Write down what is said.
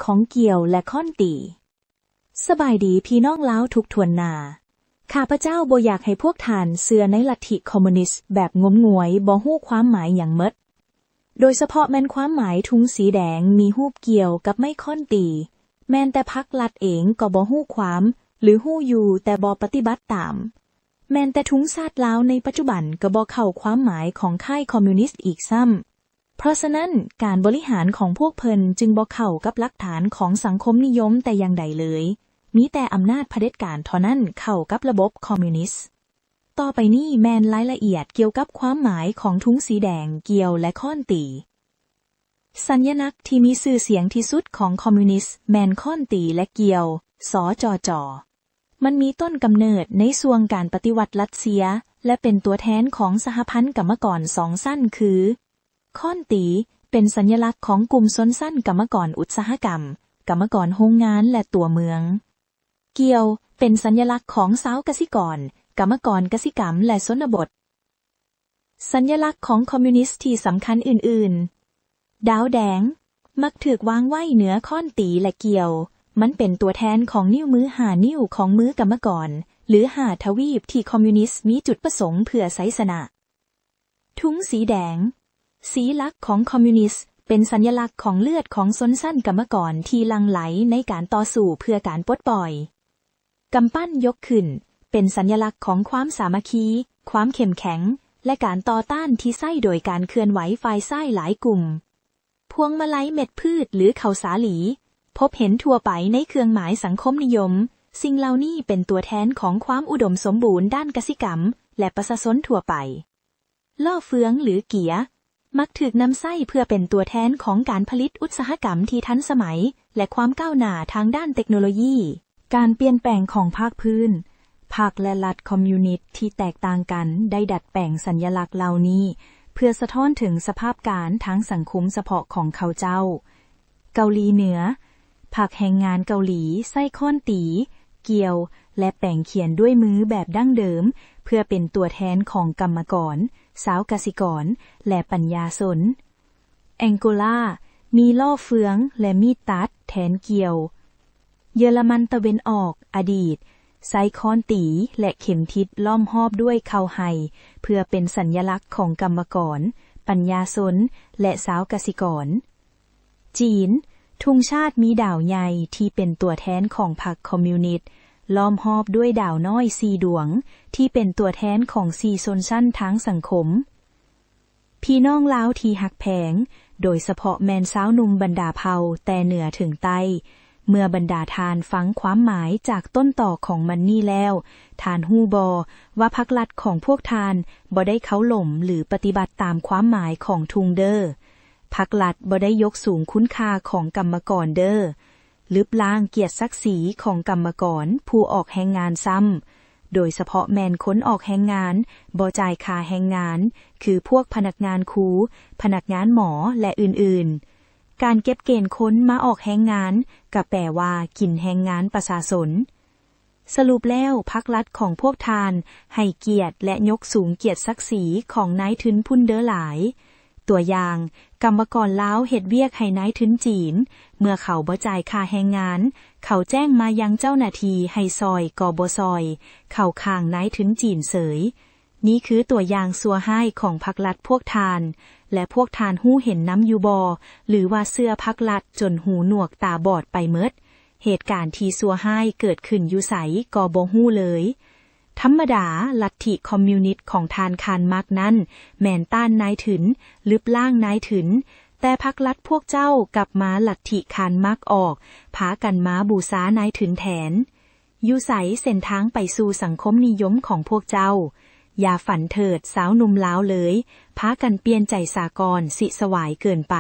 ของเกี่ยวและค่อนตีสบายดีพี่น้องลาวทุกทวนหน้าข้าพเจ้าบ่อยากให้พวกท่านเชื่อในลัทธิคอมมิวนิสต์แบบงมงวยบ่ฮู้ความหมายหยังหมดโดยเฉพาะแม่นความหมายทุงสีแดงมีรูปเกี่ยวกับไม้ค่อนตีแม่นแต่พรรครัฐเองก็บ่ฮู้ความหรือฮู้อยู่แต่บ่ปฏิบัติตามแม่นแต่ทุงชาติลาวในปัจจุบันก็บ่เข้าความหมายของค่ายคอมมิวนิสต์อีกซ้ำเพราะฉะนั้นการบริหารของพวกเพิ่นจึงบ่เข้ากับหลักฐานของสังคมนิยมแต่อย่างใดเลยมีแต่อำนาจเผด็จการเท่านั้นเข้ากับระบบคอมมิวนิสต์ต่อไปนี้แม่นรายละเอียดเกี่ยวกับความหมายของทุงสีแดงเกี่ยวและค่อนตีสัญลักษณ์ที่มีชื่อเสียงที่สุดของคอมมิวนิสต์แม่นค่อนตีและเกี่ยวสจจ.มันมีต้นกำเนิดในช่วงการปฏิวัติรัสเซียและเป็นตัวแทนของสหพันธ์กรรมกรสองสั้นคือค่อนตีเป็นสัญลักษณ์ของกลุ่มชนชั้นกรรมกรอุตสาหกรรมกรรมกรโรงงานและตัวเมืองเกี่ยวเป็นสัญลักษณ์ของชาวเกษตรกรกรรมกรเกษตรกรรมและชนบทสัญลักษณ์ของคอมมิวนิสต์ที่สำคัญอื่นๆดาวแดงมักถูกวางไว้เหนือค่อนตีและเกี่ยวมันเป็นตัวแทนของนิ้วมือ5 นิ้วของมือกรรมกรหรือ5 ทวีปที่คอมมิวนิสต์มีจุดประสงค์เพื่อไสชนะทุงสีแดงสีลักษณ์ของคอมมิวนิสต์เป็นสัญลักษณ์ของเลือดของชนชั้นกรรมกรที่หลั่งไหลในการต่อสู้เพื่อการปลดปล่อยกำปั้นยกขึ้นเป็นสัญลักษณ์ของความสามัคคีความเข้มแข็งและการต่อต้านที่ใช้โดยการเคลื่อนไหวฝ่ายซ้ายหลายกลุ่มพวงมาลัยเม็ดพืชหรือข้าวสาลีพบเห็นทั่วไปในเครื่องหมายสังคมนิยมสิ่งเหล่านี้เป็นตัวแทนของความอุดมสมบูรณ์ด้านกสิกรรมและประชาชนทั่วไปล่อเฟืองหรือเกียร์มักถูกนำใช้เพื่อเป็นตัวแทนของการผลิตอุตสาหกรรมที่ทันสมัยและความก้าวหน้าทางด้านเทคโนโลยีการเปลี่ยนแปลงของภาคพื้นพรรคและรัฐคอมมิวนิสต์ที่แตกต่างกันได้ดัดแปลงสัญลักษณ์เหล่านี้เพื่อสะท้อนถึงสภาพการทางสังคมเฉพาะของเขาเจ้าเกาหลีเหนือพรรคแรงงานเกาหลีใช้ค้อนตีเกี่ยวและแปลงเขียนด้วยมือแบบดั้งเดิมเพื่อเป็นตัวแทนของกรรมกรชาวกสิกรและปัญญาชนแองโกลามีล่อเฟืองและมีดตัดแทนเกี่ยวเยอรมันตะวันออกอดีตใช้ค้อนตีและเข็มทิศล้อมรอบด้วยเข่าไห่เพื่อเป็นสัญลักษณ์ของกรรมกรปัญญาชนและชาวกสิกรจีนธงชาติมีดาวใหญ่ที่เป็นตัวแทนของพรรคคอมมิวนิสต์ล้อมรอบด้วยดาวน้อย4 ดวงที่เป็นตัวแทนของ4 ชนชั้นทางสังคมพี่น้องลาวที่ฮักแพงโดยเฉพาะแม่นสาวหนุ่มบรรดาเผ่าแต่เหนือถึงใต้เมื่อบรรดาทานฟังความหมายจากต้นต่อของมันนี่แล้วทานฮู้บ่ว่าพรรครัฐของพวกทานบ่ได้เข้าหล่มหรือปฏิบัติตามความหมายของทุงเด้อพรรครัฐบ่ได้ยกสูงคุณค่าของกรรมกรเด้อลบล้างเกียรติศักดิ์ศรีของกรรมกรผู้ออกแรงงานซ้ำโดยเฉพาะแม่นคนออกแรงงานบ่จ่ายค่าแรงงานคือพวกพนักงานครูพนักงานหมอและอื่นๆการเก็บเกณฑ์คนมาออกแรงงานก็แปลว่ากินแรงงานประชาชนสรุปแล้วพรรครัฐของพวกทานให้เกียรติและยกสูงเกียรติศักดิ์ศรีของนายทุนพุ่นเด้อหลายตัวอย่างกรรมกรลาวเฮ็ดเวียกให้นายทุนจีนเมื่อเขาบ่จ่ายค่าแรงงานเขาแจ้งมายังเจ้าหน้าที่ให้ซอยก็บ่ซอยเข้าข้างนายทุนจีนเสยนี่คือตัวอย่างซัวให้ของพรรครัฐพวกทานและพวกทานหู้เห็นน้ำอยู่บ่หรือว่าเสื้อพรรครัฐจนหูหนวกตาบอดไปเมิดเหตุการณ์ที่ซัวให้เกิดขึ้นอยู่ไสก็บ่ฮู้เลยธรรมดาลัทธิคอมมิวนิสต์ของทานคารมาร์กนั้นแม่นต้านนายทุนลึบล่างนายทุนแต่พรรครัฐพวกเจ้ากลับมาลัทธิคารมาร์กออกพากันมาบูชานายทุนแทนอยู่ไสเส้นทางไปสู่สังคมนิยมของพวกเจ้าอย่าฝันเถิดสาวหนุ่มลาวเลยพากันเปลี่ยนใจสากลสิสวายเกินไป